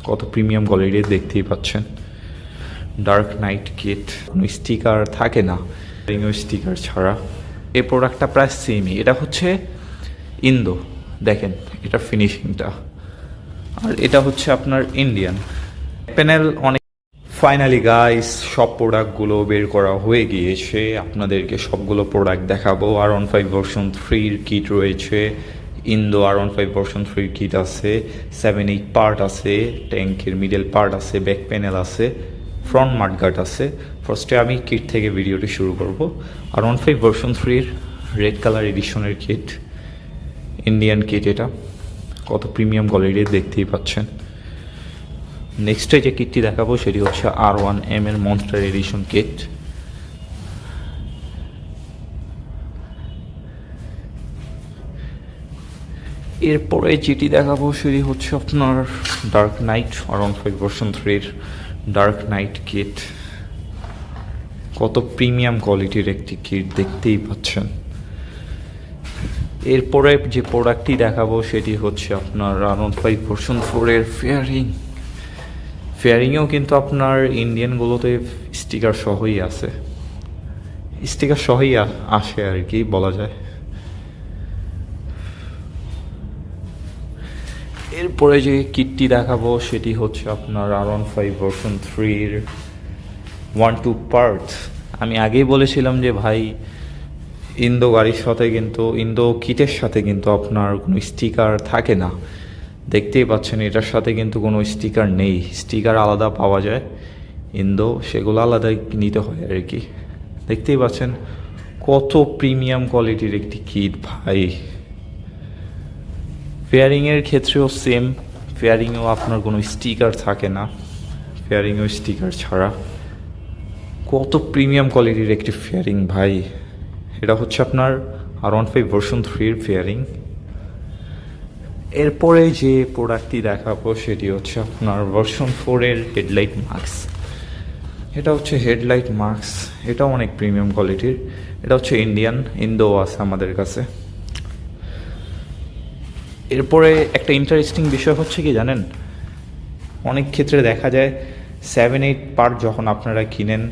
কত premium quality দেখতেই পাচ্ছেন। ডার্ক নাইট কিট, কোনো স্টিকার থাকে না, স্টিকার ছাড়া। এই প্রোডাক্টটা প্রায় সেমই, এটা হচ্ছে ইন্দো, দেখেন এটা ফিনিশিংটা। আর এটা হচ্ছে আপনার ইন্ডিয়ান প্যানেল। অনেক ফাইনালি গাইস সব প্রোডাক্টগুলো বের করা হয়ে গিয়েছে, আপনাদেরকে সবগুলো প্রোডাক্ট দেখাবো। R15 ভার্সন 3 কিট রয়েছে, ইন্দো R15 ভার্সন 3 কিট আছে, 7-8 পার্ট আছে, ট্যাঙ্কের মিডল পার্ট আছে, ব্যাক প্যানেল আছে, ফ্রন্ট মাডগার্ড আছে। ফার্স্টে আমি কিট থেকে ভিডিওটি শুরু করব। R15 ভার্সন 3 রেড কালার এডিশনের কিট, ইন্ডিয়ান কিট। এটা কত প্রিমিয়াম কোয়ালিটি দেখতেই পাচ্ছেন। নেক্সটে যে কিটটি দেখাবো সেটি হচ্ছে R1M এর মনস্টার এডিশন কিট। এরপরে যেটি দেখাবো সেটি হচ্ছে আপনার dark night R15 version 3 dark night kit. কত প্রিমিয়াম কোয়ালিটির একটি কিট দেখতেই পাচ্ছেন। এরপরে যে প্রোডাক্টটি দেখাবো সেটি হচ্ছে আপনার R15 ভার্সন 4 এর ফেয়ারিংয়েও কিন্তু আপনার ইন্ডিয়ানগুলোতে স্টিকার সহই আছে, স্টিকার সহই আসে আর কি বলা যায়। এরপরে যে কিটটি দেখাবো সেটি হচ্ছে আপনার R15 ভার্সন 3 1-2 পার্ট। আমি আগেই বলেছিলাম যে ভাই ইন্দো গাড়ির সাথে কিন্তু, ইন্দো কিটের সাথে কিন্তু আপনার কোনো স্টিকার থাকে না। দেখতেই পাচ্ছেন এটার সাথে কিন্তু কোনো স্টিকার নেই, স্টিকার আলাদা পাওয়া যায় ইন্দো, সেগুলো আলাদা নিতে হয় আর কি। দেখতেই পাচ্ছেন কত প্রিমিয়াম কোয়ালিটির একটি কিট ভাই। ফেয়ারিংয়ের ক্ষেত্রেও সেম, ফেয়ারিংয়েও আপনার কোনো স্টিকার থাকে না, ফেয়ারিংয়েও স্টিকার ছাড়া। কত প্রিমিয়াম কোয়ালিটির একটি ফেয়ারিং ভাই। এটা হচ্ছে আপনার R15 ভার্সন 3 ফেয়ারিং। এরপরে যে প্রোডাক্টটি দেখাবো সেটি হচ্ছে আপনার ভার্সন 4 এর হেডলাইট মাস্ক। এটা হচ্ছে হেডলাইট মাস্ক, এটাও অনেক প্রিমিয়াম কোয়ালিটির। এটা হচ্ছে ইন্ডিয়ান, ইন্দো আছে আমাদের কাছে। এরপরে একটা ইন্টারেস্টিং বিষয় হচ্ছে কি জানেন, অনেক ক্ষেত্রে দেখা যায় 7-8 পার্ট যখন আপনারা কিনেন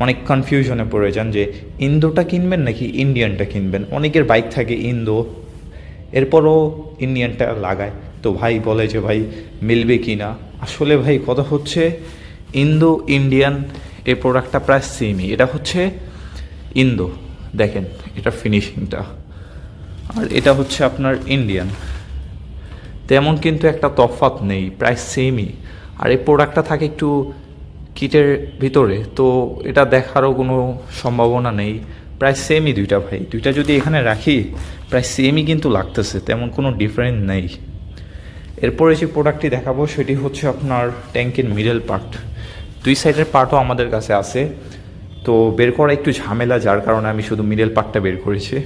অনেক কনফিউশনে পড়ে যান যে ইন্দোটা কিনবেন নাকি ইন্ডিয়ানটা কিনবেন। অনেকের বাইক থাকে ইন্দো, এরপরও ইন্ডিয়ানটা লাগায়, তো ভাই বলে যে ভাই মিলবে কি না। আসলে ভাই কথা হচ্ছে ইন্দো ইন্ডিয়ান এই প্রোডাক্টটা প্রায় সেমই, এটা হচ্ছে ইন্দো, দেখেন এটা ফিনিশিংটা। আর এটা হচ্ছে আপনার ইন্ডিয়ান, তেমন কিন্তু একটা তফাৎ নেই, প্রায় সেমই। আর এই প্রোডাক্টটা থাকে একটু কিটের ভিতরে, তো এটা দেখারও কোনো সম্ভাবনা নেই, প্রায় সেমই দুইটা ভাই। দুইটা যদি এখানে রাখি প্রায় সেমই কিন্তু লাগতেছে, তেমন কোনো ডিফারেন্স নেই। এরপরে যে প্রোডাক্টটি দেখাবো সেটি হচ্ছে আপনার ট্যাঙ্কের মিডল পার্ট। দুই সাইডের পার্টও আমাদের কাছে আছে, তো বের করা একটু ঝামেলা, যার কারণে আমি শুধু মিডল পার্টটা বের করেছি।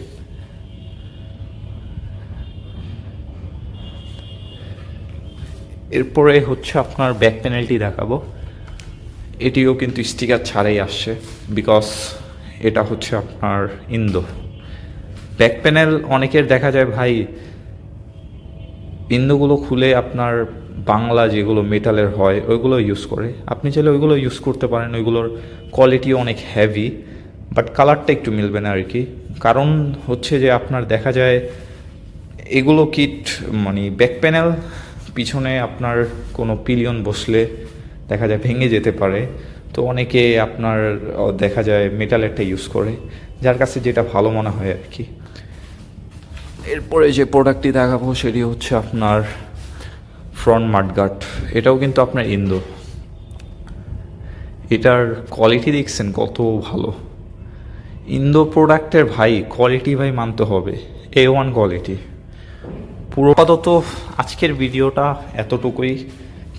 এরপরে হচ্ছে আপনার ব্যাক প্যানেলটি দেখাবো। এটিও কিন্তু স্টিকার ছাড়াই আসছে, বিকজ এটা হচ্ছে আপনার ইন্দো। ব্যাক প্যানেল অনেকের দেখা যায় ভাই ইন্দোগুলো খুলে আপনার বাংলা যেগুলো মেটালের হয় ওইগুলো ইউজ করে, আপনি চাইলে ওইগুলো ইউজ করতে পারেন। ওইগুলোর কোয়ালিটিও অনেক হেভি, বাট কালারটা একটু মিলবে না আর কি। কারণ হচ্ছে যে আপনার দেখা যায় এগুলো কিট মানে ব্যাক প্যানেল পিছনে আপনার কোনো পিলিয়ন বসলে দেখা যায় ভেঙে যেতে পারে, তো অনেকে আপনার দেখা যায় মেটালেরটা ইউজ করে, যার কাছে যেটা ভালো মনে হয় আর কি। এরপরে যে প্রোডাক্টটি দেখাবো সেটি হচ্ছে আপনার ফ্রন্ট মাডগার্ড। এটাও কিন্তু আপনার ইন্দো। এটার কোয়ালিটি দেখছেন কত ভালো। ইন্দো প্রোডাক্টের ভাই কোয়ালিটি ভাই মানতে হবে, A1 কোয়ালিটি। পুরোপাতত আজকের ভিডিওটা এতটুকুই,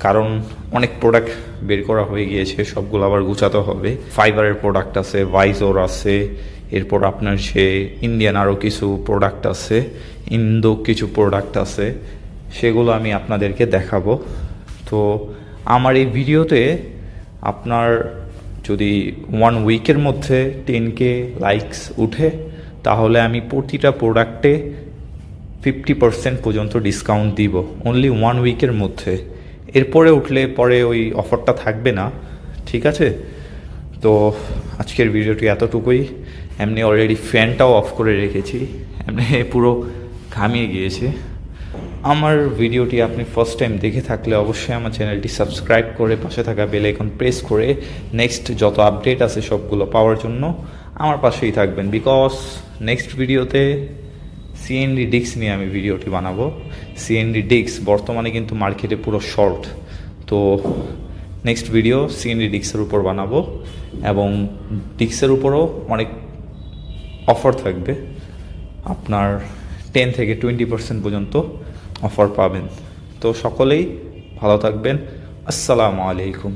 কারণ অনেক প্রোডাক্ট বের করা হয়ে গিয়েছে, সবগুলো আবার গুছাতে হবে। ফাইবারের প্রোডাক্ট আছে, ভাইজোর আছে, এরপর আপনার সে ইন্ডিয়ান আরও কিছু প্রোডাক্ট আছে, ইন্দো কিছু প্রোডাক্ট আছে, সেগুলো আমি আপনাদেরকে দেখাবো। তো আমার এই ভিডিওতে আপনার যদি 1 উইকের মধ্যে 10K লাইকস উঠে তাহলে আমি প্রতিটা প্রোডাক্টে 50% পর্যন্ত ডিসকাউন্ট দিব, অনলি 1 উইকের মধ্যে। এরপরে উঠলে পরে ওই অফারটা থাকবে না, ঠিক আছে? তো আজকের ভিডিওটি এতটুকুই। এমনি অলরেডি ফ্যানটাও অফ করে রেখেছি, এমনি পুরো ঘামিয়ে গিয়েছে। আমার ভিডিওটি আপনি ফার্স্ট টাইম দেখে থাকলে অবশ্যই আমার চ্যানেলটি সাবস্ক্রাইব করে পাশে থাকা বেল আইকন প্রেস করে নেক্সট যত আপডেট আছে সবগুলো পাওয়ার জন্য আমার পাশেই থাকবেন। বিকজ নেক্সট ভিডিওতে সিএনডি ডিস্ক নিয়ে আমি ভিডিওটি বানাবো। সিএনডি ডিস্ক বর্তমানে কিন্তু মার্কেটে পুরো শর্ট, তো নেক্সট ভিডিও সিএনডি ডিস্কের উপর বানাবো এবং ডিস্কের উপরও অনেক অফার থাকবে। আপনার 10 থেকে 20% পর্যন্ত অফার পাবেন। তো সকলেই ভালো থাকবেন। আসসালামু আলাইকুম।